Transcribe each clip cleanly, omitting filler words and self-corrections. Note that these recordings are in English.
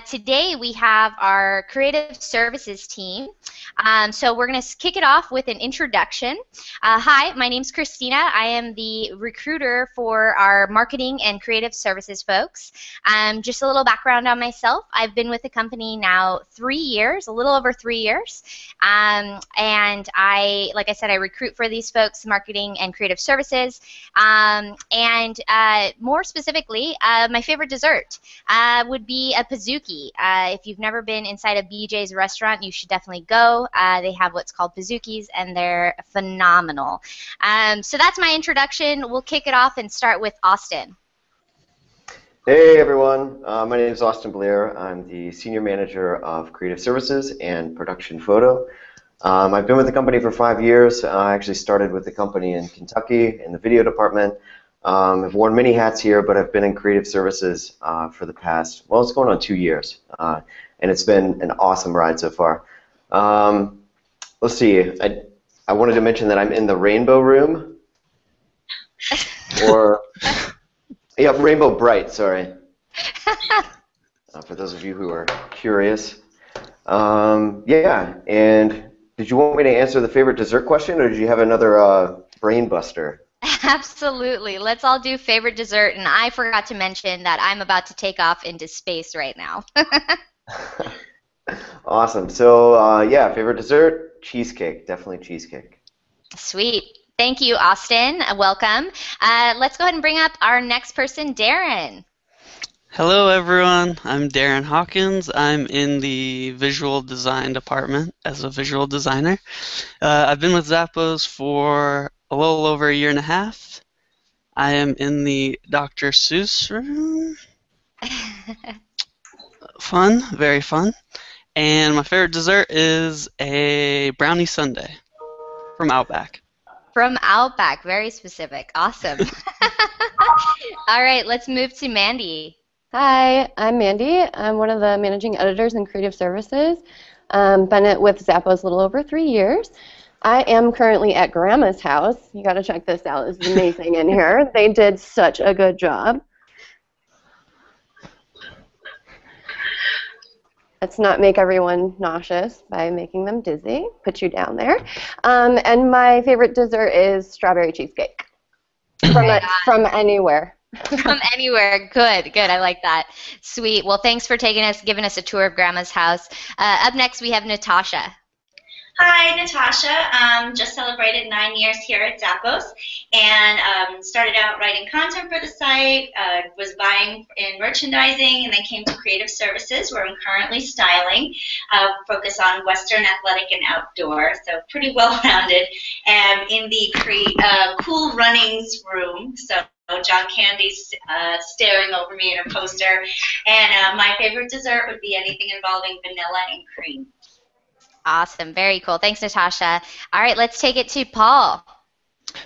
Today we have our creative services team. So we're going to kick it off with an introduction. Hi, my name's Christina. I am the recruiter for our marketing and creative services folks. Just a little background on myself. I've been with the company now 3 years, a little over 3 years. And like I said, I recruit for these folks, marketing and creative services. More specifically, my favorite dessert would be a pizookie. If you've never been inside a BJ's restaurant, you should definitely go. They have what's called pizookies, and they're phenomenal. So that's my introduction. We'll kick it off and start with Austin. Hey everyone, my name is Austin Blair. I'm the Senior Manager of Creative Services and Production Photo. I've been with the company for 5 years. I actually started with the company in Kentucky in the video department. I've worn many hats here, but I've been in creative services for the past, well, it's going on 2 years. And it's been an awesome ride so far. Let's see, I wanted to mention that I'm in the Rainbow Room. Or, yeah, Rainbow Bright, sorry. For those of you who are curious. Yeah, and did you want me to answer the favorite dessert question, or did you have another brain buster? Absolutely. Let's all do favorite dessert, and I forgot to mention that I'm about to take off into space right now. Awesome. So, yeah, favorite dessert? Cheesecake. Definitely cheesecake. Sweet. Thank you, Austin. Welcome. Let's go ahead and bring up our next person, Darren. Hello, everyone. I'm Darren Hawkins. I'm in the visual design department as a visual designer. I've been with Zappos for a little over 1.5 years. I am in the Dr. Seuss room. Fun, very fun. And my favorite dessert is a brownie sundae from Outback. From Outback, very specific. Awesome. All right, let's move to Mandy. Hi, I'm Mandy. I'm one of the managing editors in creative services. Been with Zappos a little over 3 years. I am currently at Grandma's house. You got to check this out. This is amazing in here. They did such a good job. Let's not make everyone nauseous by making them dizzy. Put you down there. And my favorite dessert is strawberry cheesecake from anywhere. From anywhere. Good, good. I like that. Sweet. Well, thanks for giving us a tour of Grandma's house. Up next, we have Natasha. Hi, Natasha. Just celebrated 9 years here at Zappos and started out writing content for the site, was buying in merchandising, and then came to creative services where I'm currently styling, focus on Western athletic and outdoor, so pretty well-rounded, and in the cool runnings room, so John Candy's staring over me in a poster, and my favorite dessert would be anything involving vanilla and cream. Awesome. Very cool. Thanks, Natasha. All right, let's take it to Paul.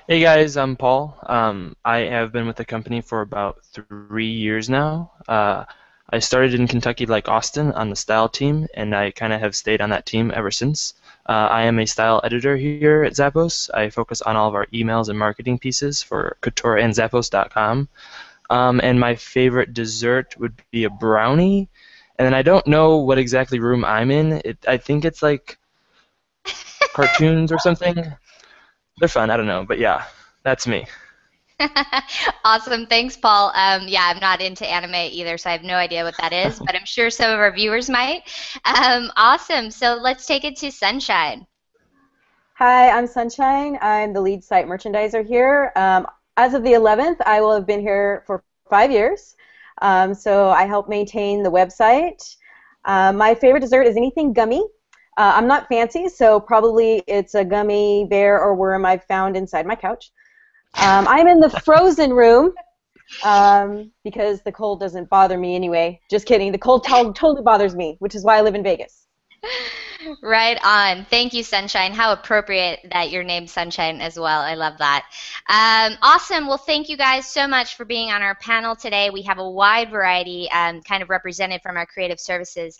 Hey, guys. I'm Paul. I have been with the company for about 3 years now. I started in Kentucky like Austin on the style team, and I kind of have stayed on that team ever since. I am a style editor here at Zappos. I focus on all of our emails and marketing pieces for Couture and Zappos.com. And my favorite dessert would be a brownie. And then I don't know what exactly room I'm in. I think it's like cartoons or something. They're fun. I don't know. But yeah, that's me. Awesome. Thanks, Paul. Yeah, I'm not into anime either, so I have no idea what that is, but I'm sure some of our viewers might. Awesome. So let's take it to Sunshine. Hi, I'm Sunshine. I'm the lead site merchandiser here. As of the 11th, I will have been here for 5 years. So I help maintain the website. My favorite dessert is anything gummy. I'm not fancy, so probably it's a gummy bear or worm I've found inside my couch. I'm in the frozen room because the cold doesn't bother me anyway. Just kidding. The cold totally bothers me, which is why I live in Vegas. Right on. Thank you, Sunshine. How appropriate that your name's Sunshine as well. I love that. Awesome. Well, thank you guys so much for being on our panel today. We have a wide variety kind of represented from our creative services.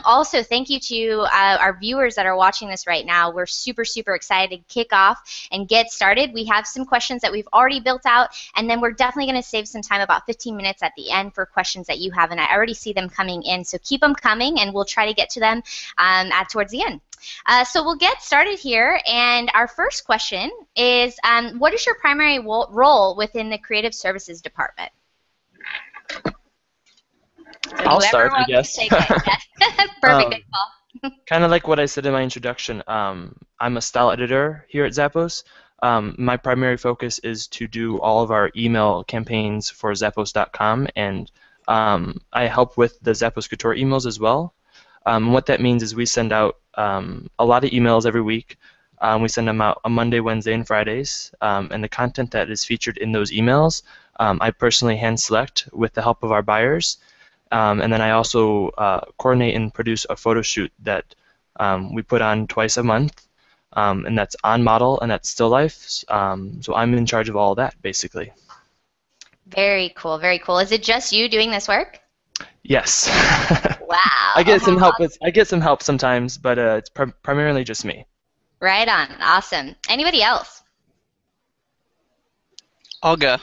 Also, thank you to our viewers that are watching this right now. We're super, super excited to kick off and get started. We have some questions that we've already built out, and then we're definitely going to save some time, about 15 minutes at the end, for questions that you have, and I already see them coming in. So keep them coming, and we'll try to get to them towards the end. So we'll get started here, and our first question is, what is your primary role within the Creative Services Department? So I'll start, I guess. Perfect, good call. Kind of like what I said in my introduction, I'm a style editor here at Zappos. My primary focus is to do all of our email campaigns for Zappos.com, and I help with the Zappos Couture emails as well. What that means is we send out a lot of emails every week. We send them out on Monday, Wednesday, and Fridays. And the content that is featured in those emails, I personally hand select with the help of our buyers. And then I also coordinate and produce a photo shoot that we put on twice a month. And that's on model and that's still life. So I'm in charge of all of that, basically. Very cool, very cool. Is it just you doing this work? Yes. Wow. I get some help. I get some help sometimes, but it's primarily just me. Right on. Awesome. Anybody else? I'll go.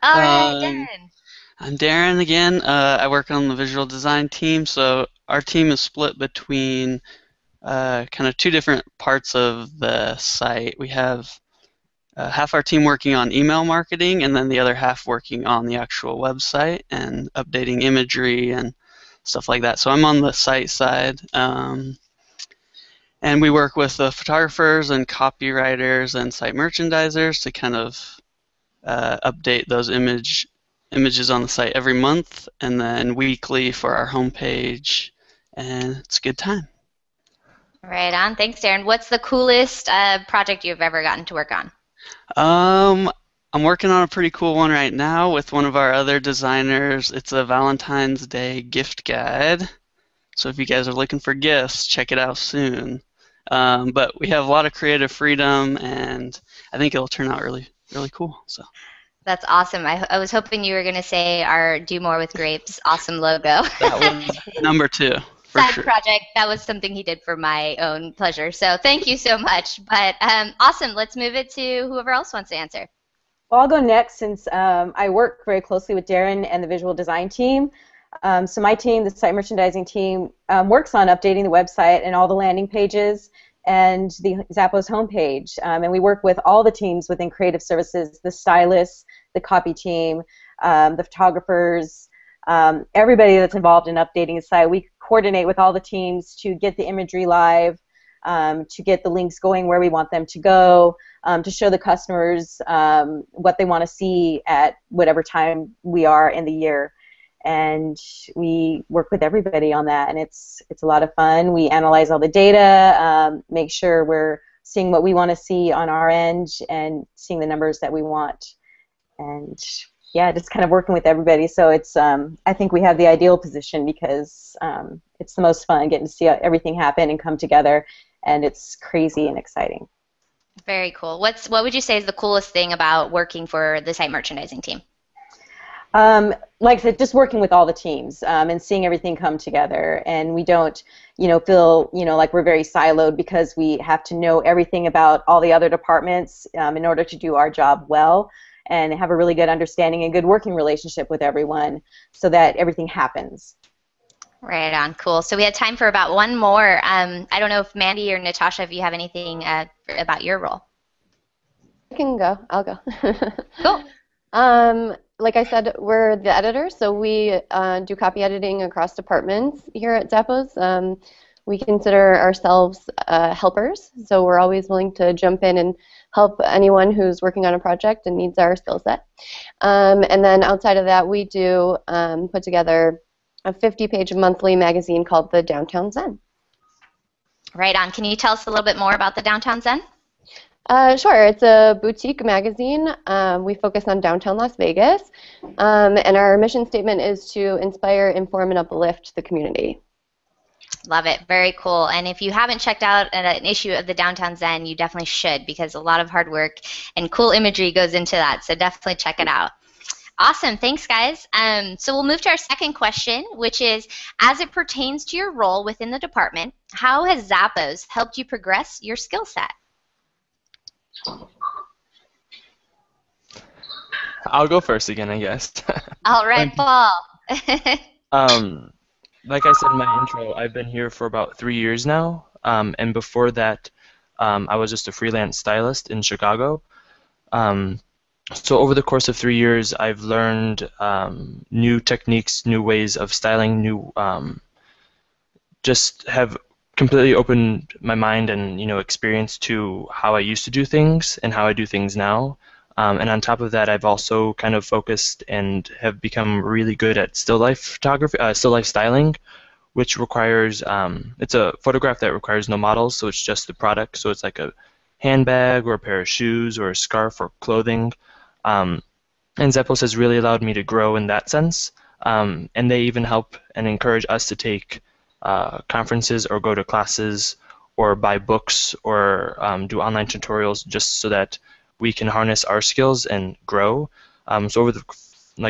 All right, Darren. I'm Darren again. I work on the visual design team. So our team is split between kind of two different parts of the site. We have half our team working on email marketing, and then the other half working on the actual website and updating imagery and stuff like that. So I'm on the site side, and we work with the photographers and copywriters and site merchandisers to kind of update those images on the site every month, and then weekly for our homepage, and it's a good time. Right on. Thanks, Darren. What's the coolest project you've ever gotten to work on? I'm working on a pretty cool one right now with one of our other designers. It's a Valentine's Day gift guide. So if you guys are looking for gifts, check it out soon. But we have a lot of creative freedom, and I think it'll turn out really, really cool. So. That's awesome. I was hoping you were going to say our Do More with Grapes awesome logo. That was number 2. Side project. That was something he did for my own pleasure. So thank you so much. But awesome. Let's move it to whoever else wants to answer. Well, I'll go next since I work very closely with Darren and the visual design team. So my team, the site merchandising team, works on updating the website and all the landing pages and the Zappos homepage. And we work with all the teams within creative services, the stylists, the copy team, the photographers, everybody that's involved in updating the site. We coordinate with all the teams to get the imagery live, to get the links going where we want them to go, to show the customers what they want to see at whatever time we are in the year. And we work with everybody on that, and it's a lot of fun. We analyze all the data, make sure we're seeing what we want to see on our end and seeing the numbers that we want. And yeah, just kind of working with everybody. So it's I think we have the ideal position because it's the most fun getting to see everything happen and come together, and it's crazy and exciting. Very cool. What would you say is the coolest thing about working for the site merchandising team? Like I said, just working with all the teams and seeing everything come together, and we don't, feel, like we're very siloed because we have to know everything about all the other departments in order to do our job well and have a really good understanding and good working relationship with everyone so that everything happens. Right on. Cool. So we have time for about one more. I don't know if Mandy or Natasha, if you have anything about your role. I can go. I'll go. Cool. Like I said, we're the editors, so we do copy editing across departments here at Zappos. We consider ourselves helpers, so we're always willing to jump in and help anyone who's working on a project and needs our skill set. And then outside of that, we do put together a 50-page monthly magazine called the Downtown Zen. Right on. Can you tell us a little bit more about the Downtown Zen? Sure. It's a boutique magazine. We focus on downtown Las Vegas, and our mission statement is to inspire, inform, and uplift the community. Love it. Very cool. And if you haven't checked out an issue of the Downtown Zen, you definitely should, because a lot of hard work and cool imagery goes into that. So definitely check it out. Awesome. Thanks, guys. So we'll move to our second question, which is, as it pertains to your role within the department, how has Zappos helped you progress your skill set? I'll go first again, I guess. All right, Paul. Like I said in my intro, I've been here for about 3 years now, and before that, I was just a freelance stylist in Chicago. So over the course of 3 years, I've learned new techniques, new ways of styling, just have completely opened my mind and experience to how I used to do things and how I do things now. And on top of that, I've also kind of focused and have become really good at still life photography, still life styling, which requires, it's a photograph that requires no models, so it's just the product. So it's like a handbag or a pair of shoes or a scarf or clothing. And Zappos has really allowed me to grow in that sense. And they even help and encourage us to take conferences or go to classes or buy books or do online tutorials just so that we can harness our skills and grow. So over the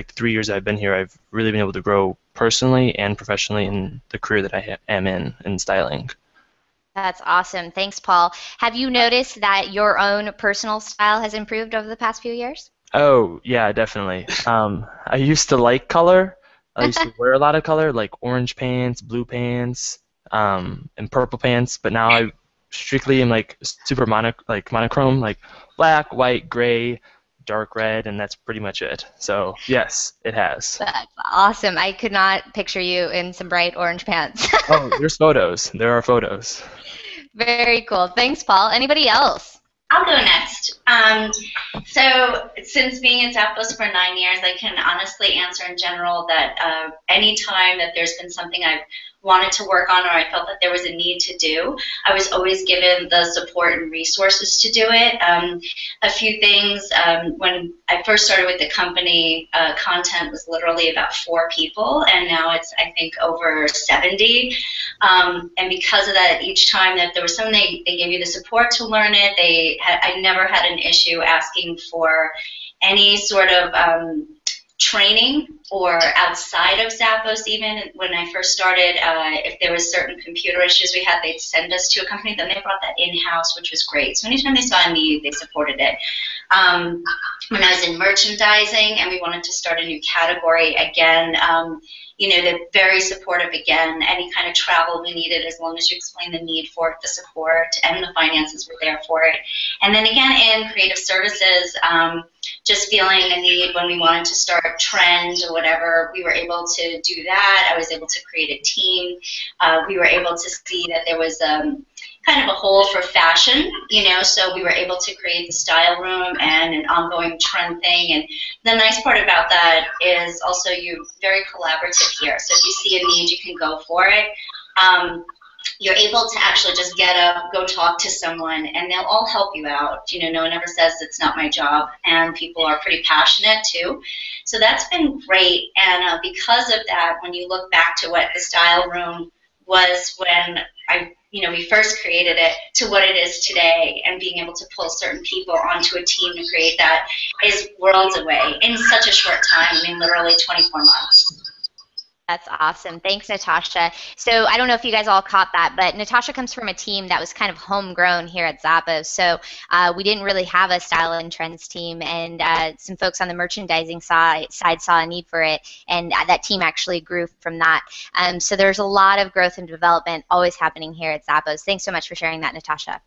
3 years I've been here, I've really been able to grow personally and professionally in the career that I am in styling. That's awesome. Thanks, Paul. Have you noticed that your own personal style has improved over the past few years? Oh, yeah, definitely. I used to like color. I used to wear a lot of color, like orange pants, blue pants, and purple pants, but now I strictly am like super monochrome, like black, white, gray, dark red, and that's pretty much it. So yes, it has. That's awesome. I could not picture you in some bright orange pants. Oh, there's photos. There are photos. Very cool. Thanks, Paul. Anybody else? I'll go next. So since being at Zappos for 9 years, I can honestly answer in general that any time that there's been something I've wanted to work on or I felt that there was a need to do, I was always given the support and resources to do it. A few things, when I first started with the company, content was literally about 4 people, and now it's, I think, over 70. And because of that, each time that there was something, they gave you the support to learn it. I never had an issue asking for any sort of training or outside of Zappos. Even when I first started, if there was certain computer issues we had, they'd send us to a company. Then they brought that in-house, which was great. So anytime they saw a need, they supported it. When I was in merchandising and we wanted to start a new category, again, they're very supportive again. Any kind of travel we needed, as long as you explain the need for it, the support and the finances were there for it. And then again, in creative services, just feeling a need when we wanted to start a trend or whatever, we were able to do that. I was able to create a team. We were able to see that there was kind of a hole for fashion, so we were able to create the style room and an ongoing trend thing. And the nice part about that is also you're very collaborative here. So if you see a need, you can go for it. You're able to actually just get up, go talk to someone, and they'll all help you out. No one ever says it's not my job, and people are pretty passionate too. So that's been great, and because of that, when you look back to what the style room was when we first created it to what it is today, and being able to pull certain people onto a team to create that is worlds away in such a short time. Literally 24 months. That's awesome. Thanks, Natasha. So I don't know if you guys all caught that, but Natasha comes from a team that was kind of homegrown here at Zappos. So we didn't really have a style and trends team, and some folks on the merchandising side saw a need for it, and that team actually grew from that. So there's a lot of growth and development always happening here at Zappos. Thanks so much for sharing that, Natasha.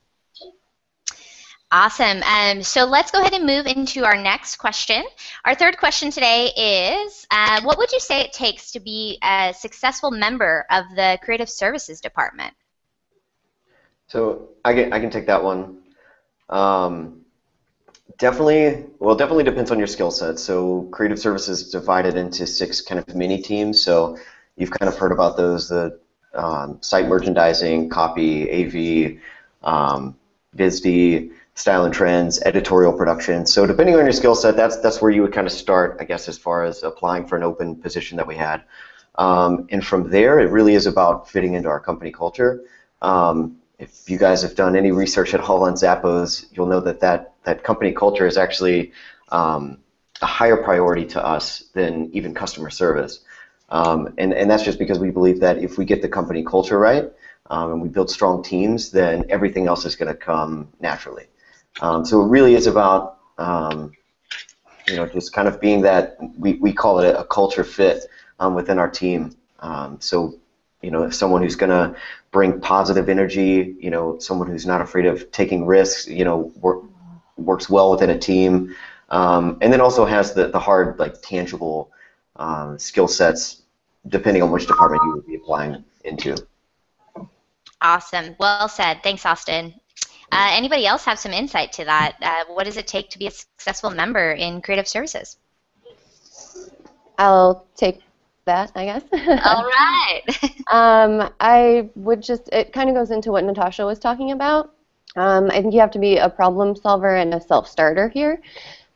Awesome. So let's go ahead and move into our next question. Our third question today is, what would you say it takes to be a successful member of the Creative Services Department? So I can take that one. Definitely depends on your skill set. So Creative Services is divided into 6 kind of mini teams. So you've kind of heard about those, the site merchandising, copy, AV, VisD, style and trends, editorial production. So depending on your skill set, that's where you would kind of start, I guess, as far as applying for an open position that we had. And from there, it really is about fitting into our company culture. If you guys have done any research at all on Zappos, you'll know that company culture is actually a higher priority to us than even customer service. And that's just because we believe that if we get the company culture right and we build strong teams, then everything else is going to come naturally. So it really is about just kind of being that, we call it a culture fit within our team. So someone who's going to bring positive energy, someone who's not afraid of taking risks, works well within a team, and then also has the hard, tangible skill sets, depending on which department you would be applying into. Awesome. Well said. Thanks, Austin. Anybody else have some insight to that? What does it take to be a successful member in creative services? I'll take that, I guess. All right. I would it kind of goes into what Natasha was talking about. I think you have to be a problem solver and a self-starter here.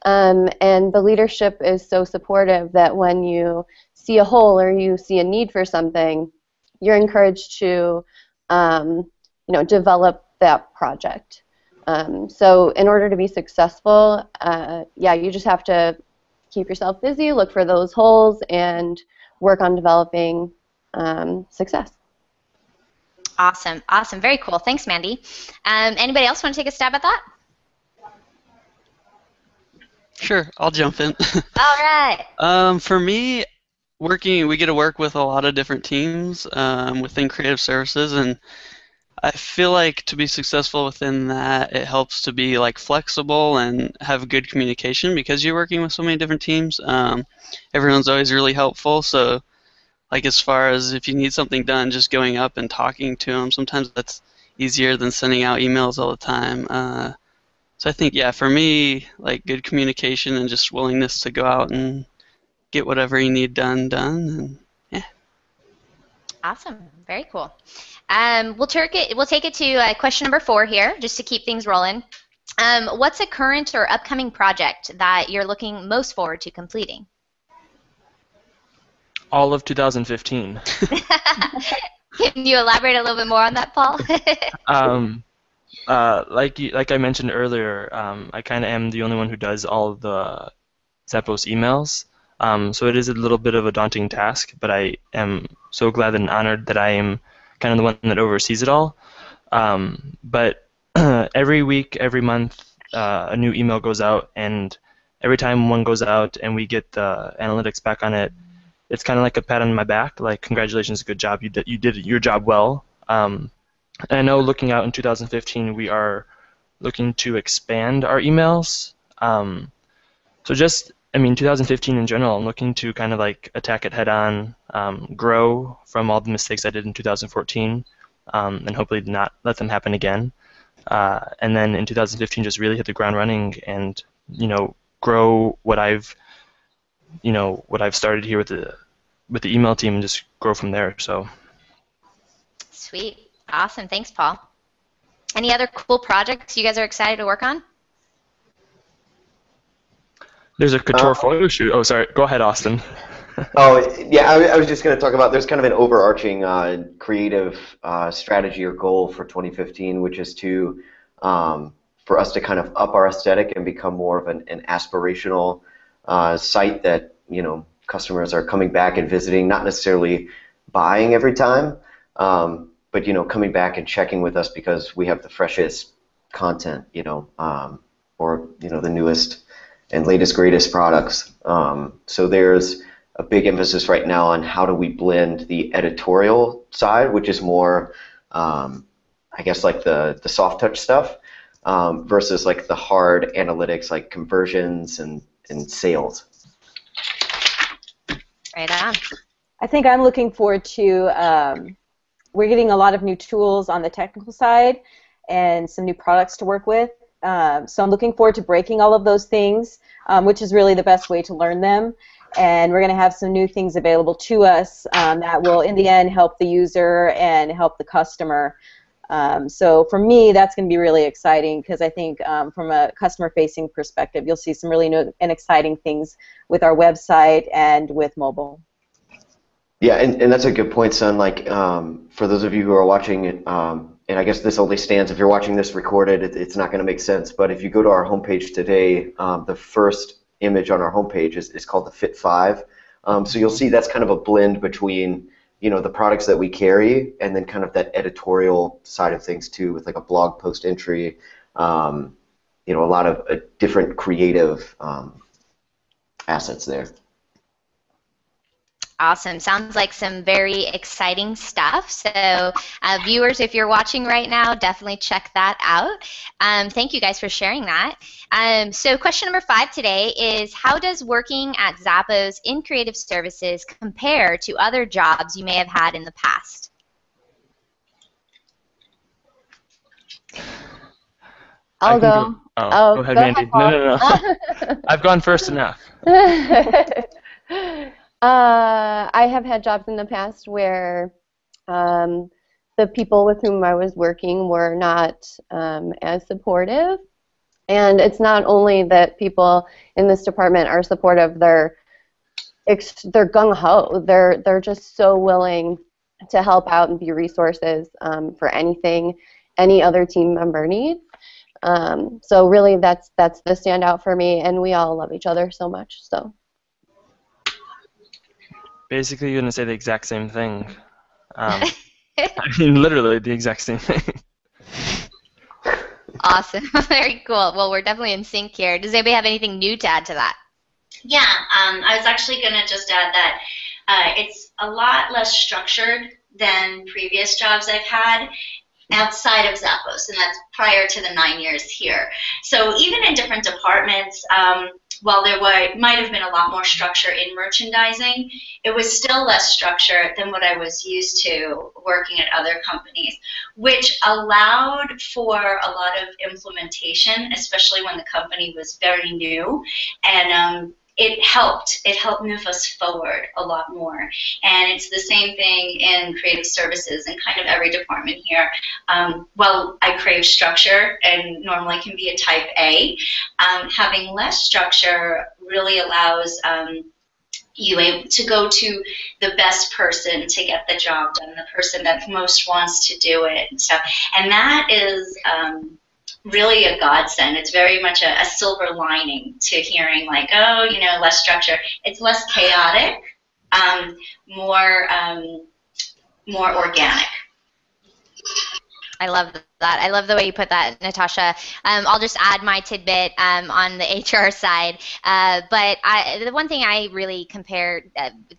And the leadership is so supportive that when you see a hole or you see a need for something, you're encouraged to develop that project. So in order to be successful, you just have to keep yourself busy, look for those holes, and work on developing success. Awesome. Awesome. Very cool. Thanks, Mandy. Anybody else want to take a stab at that? Sure, I'll jump in. All right. For me, we get to work with a lot of different teams within creative services, and I feel like to be successful within that, it helps to be flexible and have good communication because you're working with so many different teams. Everyone's always really helpful, so as far as if you need something done, just going up and talking to them, sometimes that's easier than sending out emails all the time. So I think, for me, good communication and just willingness to go out and get whatever you need done, and yeah. Awesome. Very cool. We'll take it to question number 4 here, just to keep things rolling. What's a current or upcoming project that you're looking most forward to completing? All of 2015. Can you elaborate a little bit more on that, Paul? Like I mentioned earlier, I kind of am the only one who does all of the Zappos emails. So it is a little bit of a daunting task, but I am so glad and honored that I am kind of the one that oversees it all. But every week, every month, a new email goes out, and every time one goes out and we get the analytics back on it, it's kind of like a pat on my back, like congratulations, good job, you did your job well. And I know looking out in 2015, we are looking to expand our emails. So 2015 in general, I'm looking to kind of attack it head on, grow from all the mistakes I did in 2014, and hopefully not let them happen again. And then in 2015, just really hit the ground running and grow what I've started here with the email team and just grow from there. So. Sweet. Awesome. Thanks, Paul. Any other cool projects you guys are excited to work on? There's a couture photo shoot. Oh, sorry. Go ahead, Austin. I was just going to talk about, there's kind of an overarching creative strategy or goal for 2015, which is for us to kind of up our aesthetic and become more of an aspirational site that, customers are coming back and visiting, not necessarily buying every time, but, coming back and checking with us because we have the freshest content, or, the newest and latest, greatest products. So there's a big emphasis right now on how do we blend the editorial side, which is more, I guess, the soft touch stuff, versus the hard analytics, like conversions and sales. Right on. I think I'm looking forward to, we're getting a lot of new tools on the technical side and some new products to work with. So I'm looking forward to breaking all of those things, which is really the best way to learn them. And we're going to have some new things available to us that will, in the end, help the user and help the customer. So for me, that's going to be really exciting because I think from a customer-facing perspective, you'll see some really new and exciting things with our website and with mobile. Yeah, and that's a good point, son. Like, for those of you who are watching it, and I guess this only stands if you're watching this recorded, it's not going to make sense. But if you go to our homepage today, the first image on our homepage is called the Fit 5. So you'll see that's kind of a blend between, the products that we carry and then kind of that editorial side of things too, with like a blog post entry, a lot of different creative assets there. Awesome. Sounds like some very exciting stuff. So viewers, if you're watching right now, definitely check that out. Thank you guys for sharing that. So question number 5 today is, how does working at Zappos in creative services compare to other jobs you may have had in the past? I'll go. Go ahead, Mandy. No. I've gone first enough. I have had jobs in the past where the people with whom I was working were not as supportive. And it's not only that people in this department are supportive, they're gung-ho. They're just so willing to help out and be resources for anything any other team member needs. So really that's the standout for me, and we all love each other so much. So. Basically, you're going to say the exact same thing. I mean, literally the exact same thing. Awesome. Very cool. Well, we're definitely in sync here. Does anybody have anything new to add to that? Yeah, I was actually going to just add that it's a lot less structured than previous jobs I've had outside of Zappos, and that's prior to the 9 years here. So even in different departments, while there might have been a lot more structure in merchandising, it was still less structure than what I was used to working at other companies, which allowed for a lot of implementation, especially when the company was very new, and it helped move us forward a lot more. And it's the same thing in creative services and kind of every department here. While I crave structure and normally can be a type A, having less structure really allows you to go to the best person to get the job done, the person that most wants to do it and stuff. And that is really a godsend. It's very much a silver lining to hearing like, oh, less structure. It's less chaotic, more organic. I love that. I love the way you put that, Natasha. I'll just add my tidbit on the HR side. But the one thing I really compare,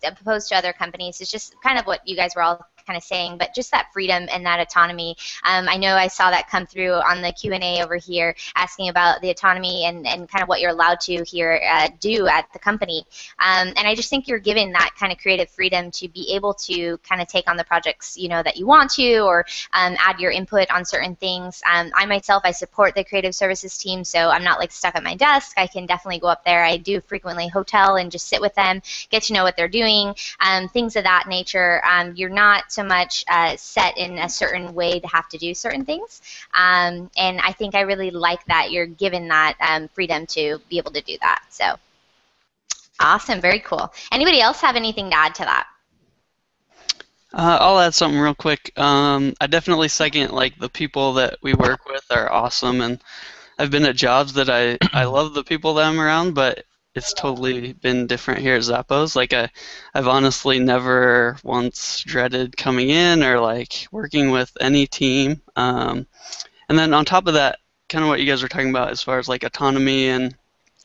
opposed to other companies, is just kind of what you guys were all kind of saying, but just that freedom and that autonomy. I know I saw that come through on the Q&A over here, asking about the autonomy and kind of what you're allowed to here do at the company. And I just think you're given that kind of creative freedom to be able to kind of take on the projects that you want to, or add your input on certain things. I myself, I support the creative services team, so I'm not like stuck at my desk. I can definitely go up there. I do frequently hotel and just sit with them, get to know what they're doing, things of that nature. You're not so much set in a certain way to have to do certain things. And I think I really like that you're given that freedom to be able to do that. So awesome, very cool. Anybody else have anything to add to that? I'll add something real quick. I definitely second, like, the people that we work with are awesome, and I've been at jobs that I love the people that I'm around, but it's totally been different here at Zappos. Like, I've honestly never once dreaded coming in or like working with any team. And then on top of that, kind of what you guys were talking about as far as like autonomy and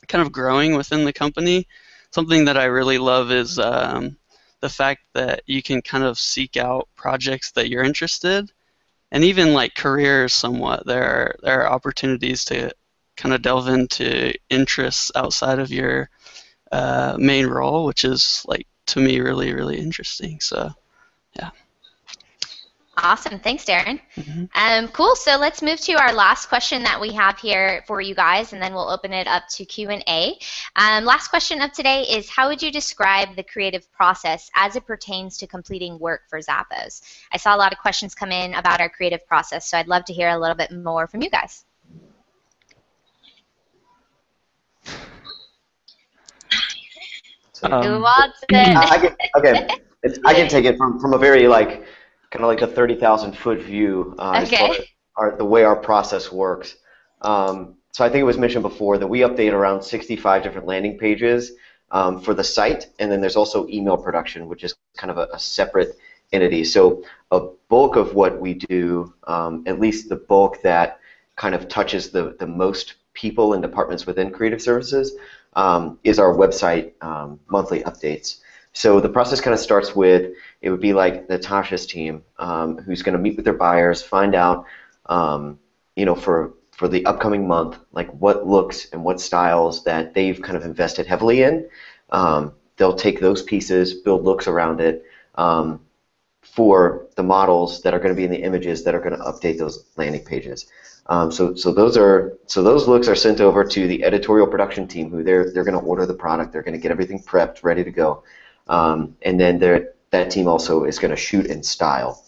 kind of growing within the company, something that I really love is the fact that you can kind of seek out projects that you're interested, and even like careers somewhat. There are opportunities to kind of delve into interests outside of your main role, which is, like, to me, really, really interesting. So, yeah. Awesome. Thanks, Darren. Mm-hmm. Cool. So let's move to our last question that we have here for you guys, and then we'll open it up to Q&A. Last question of today is, how would you describe the creative process as it pertains to completing work for Zappos? I saw a lot of questions come in about our creative process, so I'd love to hear a little bit more from you guys. Who wants it? Okay. I can take it from a very like kind of like a 30,000-foot view as far Okay. as the way our process works. So I think it was mentioned before that we update around 65 different landing pages for the site, and then there's also email production, which is kind of a separate entity. So a bulk of what we do, at least the bulk that kind of touches the most people and departments within creative services, is our website monthly updates. So the process kind of starts with, it would be like Natasha's team, who's going to meet with their buyers, find out, for the upcoming month, like what looks and what styles that they've kind of invested heavily in. They'll take those pieces, build looks around it for the models that are going to be in the images that are going to update those landing pages. So those looks are sent over to the editorial production team, who they're going to order the product. They're going to get everything prepped, ready to go, and then that team also is going to shoot and style.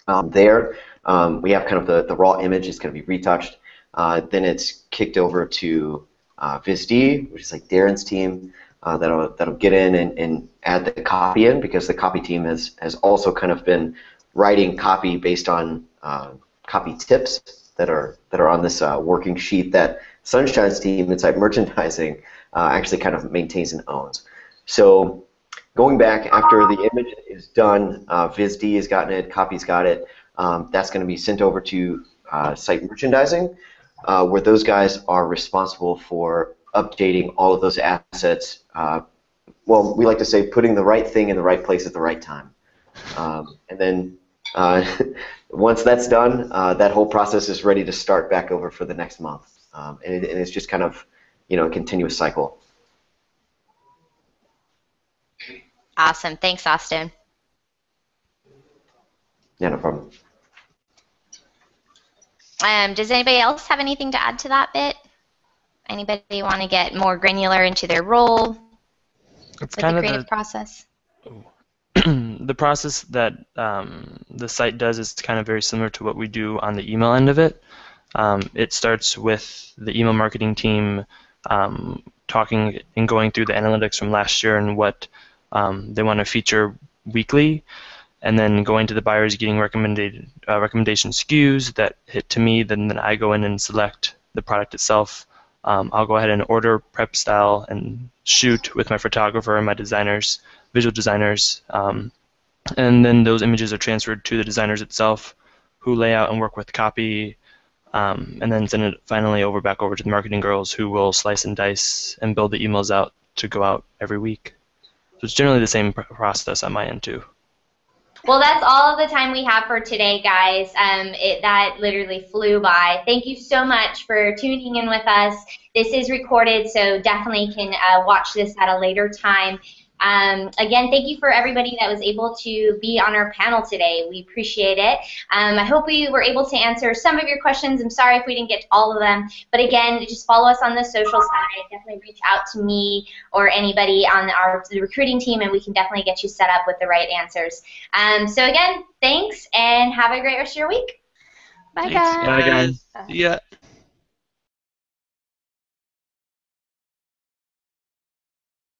We have kind of the raw image is going to be retouched. Then it's kicked over to VisD, which is like Darren's team. That'll get in and add the copy in, because the copy team has also kind of been writing copy based on copy tips that are on this working sheet that Sunshine's team inside merchandising actually kind of maintains and owns. So going back after the image is done, VisD has gotten it, copy's got it. That's going to be sent over to site merchandising, where those guys are responsible for updating all of those assets. Well, we like to say putting the right thing in the right place at the right time. And then once that's done, that whole process is ready to start back over for the next month. And it's just kind of, a continuous cycle. Awesome. Thanks, Austin. Yeah, no problem. Does anybody else have anything to add to that bit? Anybody want to get more granular into their role It's with kind the of creative process? the process that the site does is kind of very similar to what we do on the email end of it. It starts with the email marketing team talking and going through the analytics from last year and what they want to feature weekly, and then going to the buyers, getting recommendation SKUs that hit to me. Then I go in and select the product itself. I'll go ahead and order, prep, style, and shoot with my photographer and my designers, visual designers, and then those images are transferred to the designers itself, who lay out and work with copy, and then send it finally back over to the marketing girls, who will slice and dice and build the emails out to go out every week. So it's generally the same process on my end too. Well, that's all of the time we have for today, guys. That literally flew by. Thank you so much for tuning in with us. This is recorded, so definitely can watch this at a later time. Again, thank you for everybody that was able to be on our panel today. We appreciate it. I hope we were able to answer some of your questions. I'm sorry if we didn't get to all of them. But again, just follow us on the social side. Definitely reach out to me or anybody on the recruiting team, and we can definitely get you set up with the right answers. So again, thanks, and have a great rest of your week. Bye, Thanks, guys. guys. See ya.